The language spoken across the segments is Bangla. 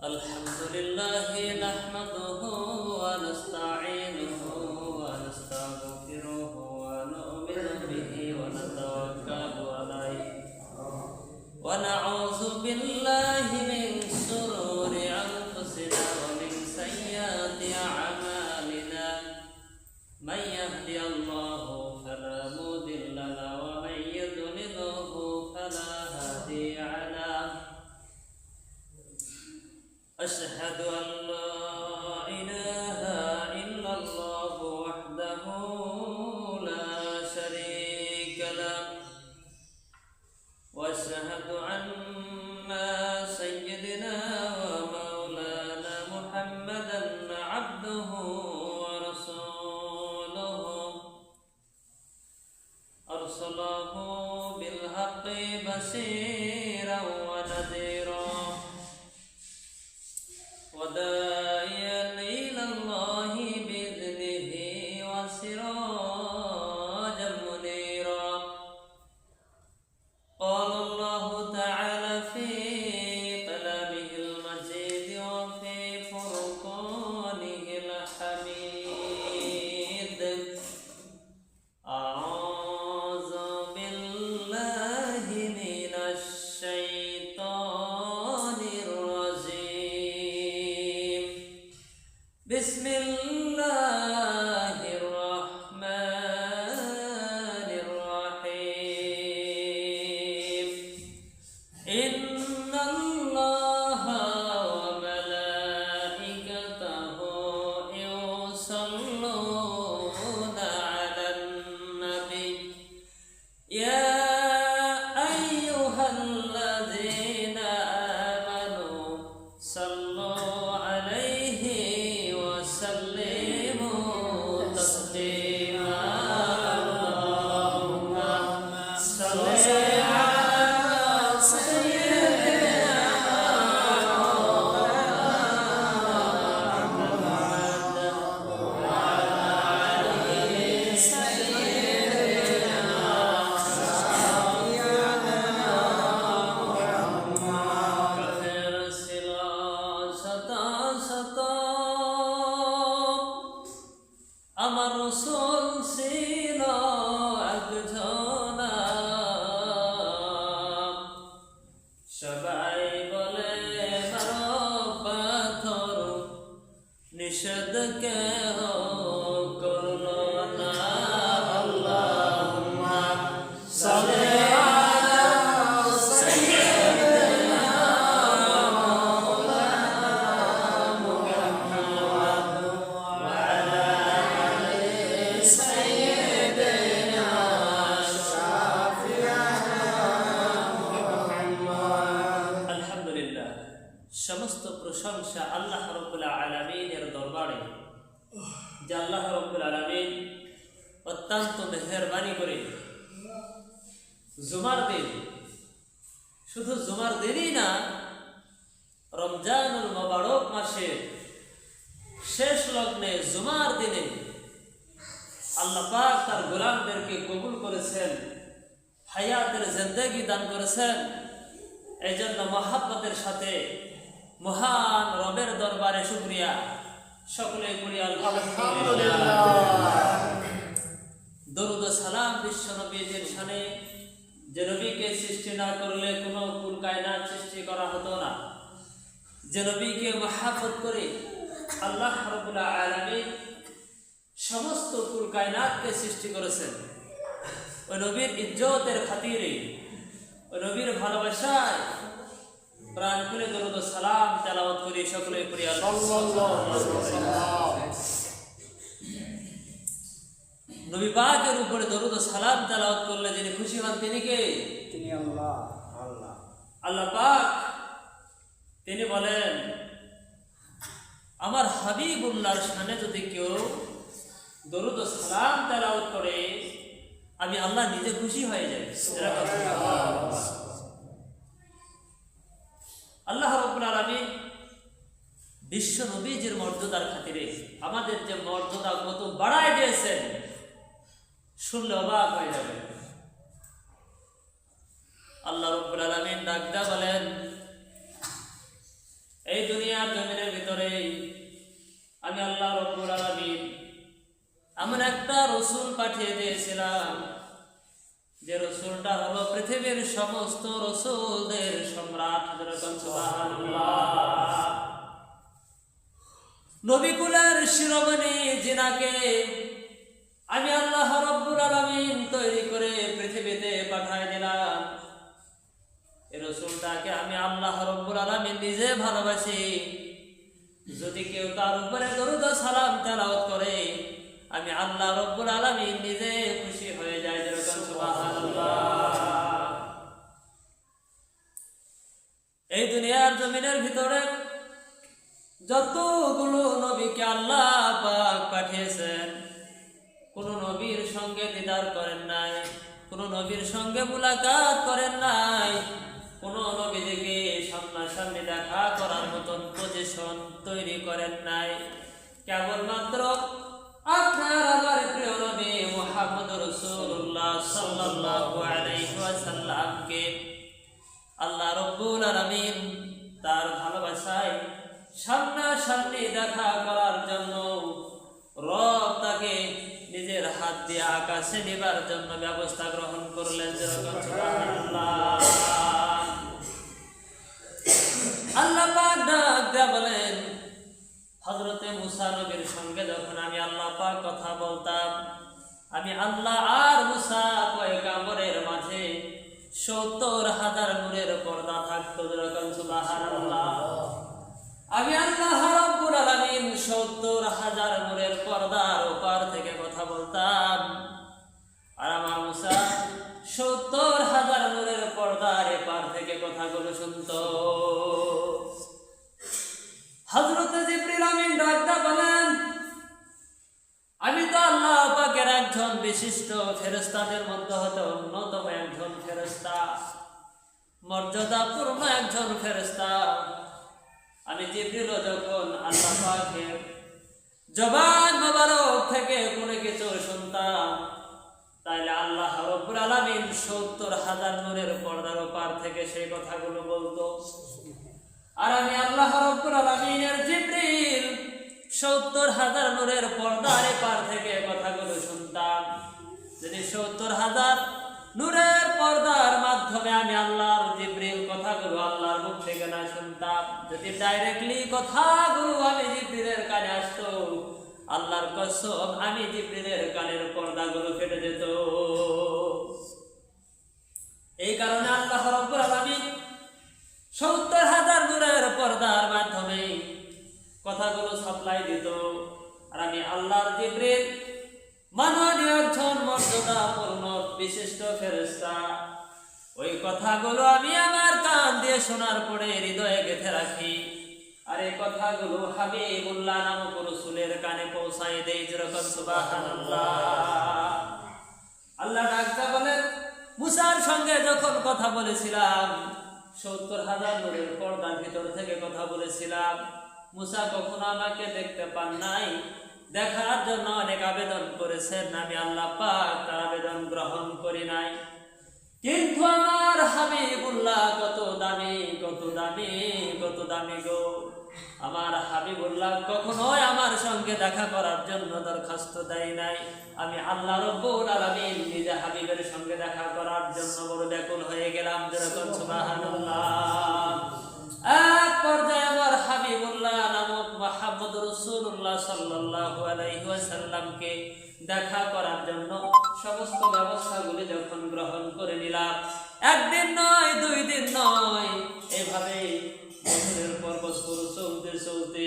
Alhamdulillah nahmaduhu wa nasta'inuhu wa nastaghfiruhu wa nu'minu bihi wa natawakkalu alayhi wa na'udzu billahi min shururi anfusina wa min sayyiati a'malina man yahdihillahu fala mudilla lahu wa man yudlilhu fala hadiya lahu. أشهد أن لا إله إلا الله وحده لا شريك له وأشهد أن سيدنا ومولانا محمدا عبده ورسوله أرسله بالحق بشيرا ونذيرا وداعيا إلى الله بإذنه وسراجا منيرا. قال الله تعالى في كلامه المجيد وفي فرقانه الحميد: أعوذ بالله من الشيطان الرجيم. بسم الله الرحمن الرحيم. إن الله وملائكته يصلون على النبي يا أيها الذين آمنوا صلوا عليه وسلموا تسليما. اللهم صل على سيدنا محمد وعلى آل سيدنا كثير الصلاة আমার রাসূল ছিল একজন, সবাই বলে মানব পাথর, নিষেধ কেহ করল না। আল্লাহুম্মা সাল্লি আলা সাইয়্যিদিনা মাওলানা মুহাম্মদ ওয়া আলা আলি সাইয়্যিদিনা শাফি'ানা মুহাম্মদ। আলহামদুলিল্লাহ, সমস্ত প্রশংসা আল্লাহ রাব্বুল আলামিনের দরবারে, যে আল্লাহ রাব্বুল আলামিন অত্যন্ত মেহেরবানি করে জুমার দিন, শুধু জুমার দিনই না, রমজানুল মুবারক মাসের শেষ লগ্নে জুমার দিনে আল্লাহ পাক তার গোলামদেরকে কবুল করেছেন, হায়াতের জিন্দেগি দান করেছেন। এই জন্য মহাব্বতের সাথে মহান রবের দরবারে শুকরিয়া সকলে করি আলহামদুলিল্লাহ। দরুদ ও সালাম বিশ্ব নবীজির শানে, যে নবীকে সৃষ্টি না করলে কোনো কুল কায়নাত সৃষ্টি করা হতো না, যে নবীকে মহাব্বত করে আল্লাহ রাব্বুল আলামিন সমস্ত কুল কায়নাতকে সৃষ্টি করেছেন। ওই নবীর ইজ্জতের খাতিরে, ওই নবীর ভালোবাসায় প্রাণ খুলে দরুদ ও সালাম তেলাওয়াত করি সকলে করি আল্লাহ। নবী পাকের উপরে দরুদ ও সালাম তেলাওয়াত করলে যিনি খুশি হন তিনি কে? তিনি আল্লাহ। আল্লাহ পাক তিনি বলেন, আমার হাবিবুল্লাহর শানে যদি কেউ দরুদ ও সালাম তেলাওয়াত করে আমি আল্লাহ নিজে খুশি হয়ে যাই। আল্লাহ রাব্বুল আলামিন বিশ্ব নবীজির মর্যাদার খাতিরে আমাদের যে মর্যাদা কত বাড়ায় দিয়েছেন, শুনলে অবাক হয়ে যাবে। যে রসুলটা হলো পৃথিবীর সমস্ত রসুলদের সম্রাট। সুবহানাল্লাহ। নবীকুলের শিরোমণি জিনাকে আমি আল্লাহ রাব্বুল আলামিন তৈরি করে পৃথিবীতে পাঠায় দিলাম। এই রসুলটাকে আমি আল্লাহ রাব্বুল আলামিন নিজে ভালোবাসি। যদি কেউ তার উপরে দরুদ ও সালাম তেলাওয়াত করে আমি আল্লাহ রাব্বুল আলামিন নিজে খুশি হয়ে যাই। সুবহানাল্লাহ। এই দুনিয়ার জমিনের ভিতরে যতগুলো নবীকে আল্লাহ পাক পাঠিয়েছেন, কোন নবীর সঙ্গে দিদার করেন নাই, কোন নবীর সঙ্গে মুলাকাত করেন নাই, কোন নবীকে সামনাসামনি দেখা করার মতন পজিশন তৈরি করেন নাই। কেবলমাত্র আপনার আমার প্রিয় নবী মুহাম্মদ রাসূলুল্লাহ সাল্লাল্লাহু আলাইহি ওয়াসাল্লামকে আল্লাহ রাব্বুল আলামিন তার ভালোবাসায় সামনাসামনি দেখা করার জন্য রব তাকে নিজের হাত দিয়ে আকাশে নেবার জন্য ব্যবস্থা গ্রহণ করলেন। সুবহানাল্লাহ। আল্লাহ পাক ডাক দেয়া বলেন, হযরতে মুসা নবীর সঙ্গে যখন আমি আল্লাহ পাক কথা বলতাম, আমি আল্লাহ আর মুসা পয়গাম্বরের মাঝে ৭০,০০০ নূরের পর্দা থাকতো। সুবহানাল্লাহ। আমি আল্লাহ রাব্বুল আলামিন ৭০,০০০ নূরের পর্দার ওপার থেকে কথা বলতাম, আর আমার মুসা ৭০,০০০ নূরের পর্দার এপার থেকে কথাগুলো শুনতো। হযরতে জিবরিল আমিন ডাকতে বলেন, আমি তো আল্লাহ পাকের একজন বিশিষ্ট ফেরেশতাদের মধ্যে হতে অন্যতম একজন ফেরেশতা, মর্যাদাপূর্ণ একজন ফেরেশতা। আমি জিবরিল যখন আল্লাহ পাকের জবান মোবারক থেকে কোনো কিছু শুনতাম, তাইলে আল্লাহ রাব্বুল আলামিন ৭০,০০০ নূরের পর্দার ওপার থেকে সেই কথাগুলো বলতো, আর আমি আল্লাহ রাব্বুল আলামিনের জিবরিল ৭০,০০০ নূরের পর্দার এপার থেকে কথাগুলো শুনতাম। যদি ৭০,০০০ নূরের পর্দার মাধ্যমে আমি আল্লাহর জিবরিল কথাগুলো আল্লাহর মুখ থেকে না শুনতাম, যদি ডাইরেক্টলি কথাগুলো আমি জিবরিলের কানে আসতো, আল্লাহর কসম আমি জিবরিলের কানের পর্দাগুলো কেটে যেত। এই কারণে আল্লাহ রাব্বুল আলামিন ৭০,০০০ নূরের পর্দার মাধ্যমে কথাগুলো সাপ্লাই দিত, আর আমি আল্লাহর জিবরিল মাননীয় একজন মর্যাদাপূর্ণ বিশিষ্ট ফেরেশতা, ওই কথাগুলো আমি আমার কান দিয়ে শোনার পরে হৃদয়ে গেঁথে রাখি, আর এই কথাগুলো হাবিবুল্লাহ নামক রাসূলের কানে পৌঁছায় দেই। যেরকম সুবহানাল্লাহ। আল্লাহ ডাকতে বলেন, মুসার সঙ্গে যখন কথা বলেছিলাম ৭০,০০০ নূরের পর্দার ভিতর থেকে কথা বলেছিলাম, মুসা কখনো আমাকে দেখতে পান নাই, দেখার জন্য অনেক আবেদন করেছেন, আমি আল্লাহ পাক তার আবেদন গ্রহণ করি নাই। কিন্তু আমার হাবিবুল্লাহ কত দামি, কত দামি, কত দামি গো! আমার হাবিবুল্লাহ কখনোই আমার সঙ্গে দেখা করার জন্য দরখাস্ত দেয় নাই। আমি আল্লাহ রাব্বুল আলামিন নিজে হাবিবের সঙ্গে দেখা করার জন্য বড় ব্যাকুল হয়ে গেলাম। যেরকম সুবহানাল্লাহ। এক পর্যায়ে আমার হাবিবুল্লাহ নামক মুহাম্মদ রাসূলুল্লাহ সাল্লাল্লাহু আলাইহি ওয়াসাল্লামকে দেখা করার জন্য সমস্ত ব্যবস্থাগুলি যখন গ্রহণ করে নিলাম, একদিন নয়, ২ দিন নয়, এভাবে বছরের পর বছর চলতে চলতে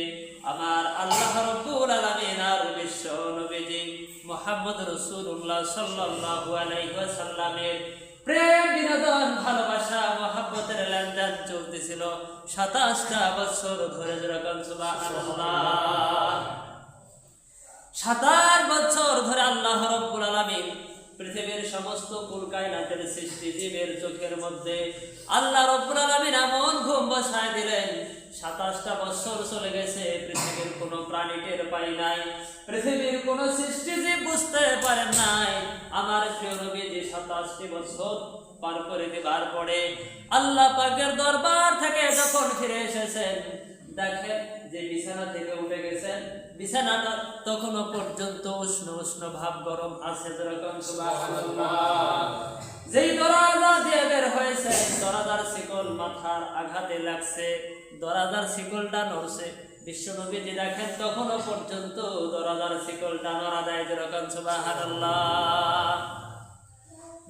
আমার আল্লাহ রাব্বুল আলামিন আর বিশ্ব নবীজি মুহাম্মদ রাসূলুল্লাহ সাল্লাল্লাহু আলাইহি ওয়াসাল্লামের প্রেম, বিনোদন, ভালোবাসা, মহব্বতের লেনদেন চলতেছিল ২৭টা বছর ধরে। যেরকম সুবহানাল্লাহ। ২৭ বছর ধরে আল্লাহ রাব্বুল আলামিন পৃথিবীর সমস্ত কুল কায়নাতের সৃষ্টি জীবের চোখের মধ্যে আল্লাহ রাব্বুল আলামিন এমন ঘুম বসায় দিলেন, ২৭টা বছর চলে গেছে, পৃথিবীর কোনো প্রাণী টের পাই নাই, পৃথিবীর কোনো সৃষ্টি জীব বুঝতে পারেন নাই। আমার প্রিয় নবীজি ২৭টি বছর পার করে দেবার পরে আল্লাহ পাকের দরবার থেকে যখন ফিরে এসেছেন, দেখেন যে বিছানা থেকে উঠে গেছেন, বিছানাটা তখনও পর্যন্ত উষ্ণ উষ্ণ ভাব গরম আছে। যেরকম সুবহানাল্লাহ। আঘাতে লাগছে, দরাজার শিকলটা নড়ছে। বিশ্বনবীজি দেখেন তখনও পর্যন্ত দরাজার শিকলটা নড়া দেয়, যেরকম সুবহানাল্লাহ।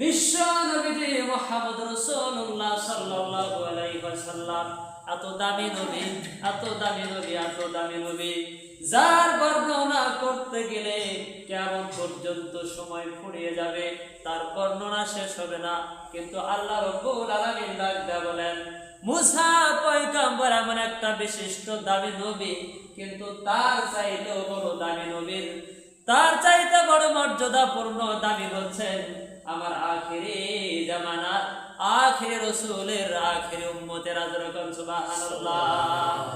বিশ্ব নবীজি মুহাম্মদ রাসূলুল্লাহ সাল্লাল্লাহু আলাইহি ওয়াসাল্লাম এত দামি নবী, এত দামি নবী, এত দামি নবী, যার বর্ণনা করতে গেলে কেমন পর্যন্ত সময় ফুরিয়ে যাবে, তার বর্ণনা শেষ হবে না। কিন্তু আল্লাহ রাব্বুল আলামিন ডাক দিয়ে বলেন, মুসা পয়গম্বর এমন একটা বিশিষ্ট দামি নবী, কিন্তু তার চাইতেও বড় দামি নবীর, তার চাইতে বড় মর্যাদাপূর্ণ দাবি হচ্ছেন আমার আখিরি জামানার আখিরি রাসূলের আখিরি উম্মতের। আযরকাম সুবহানাল্লাহ।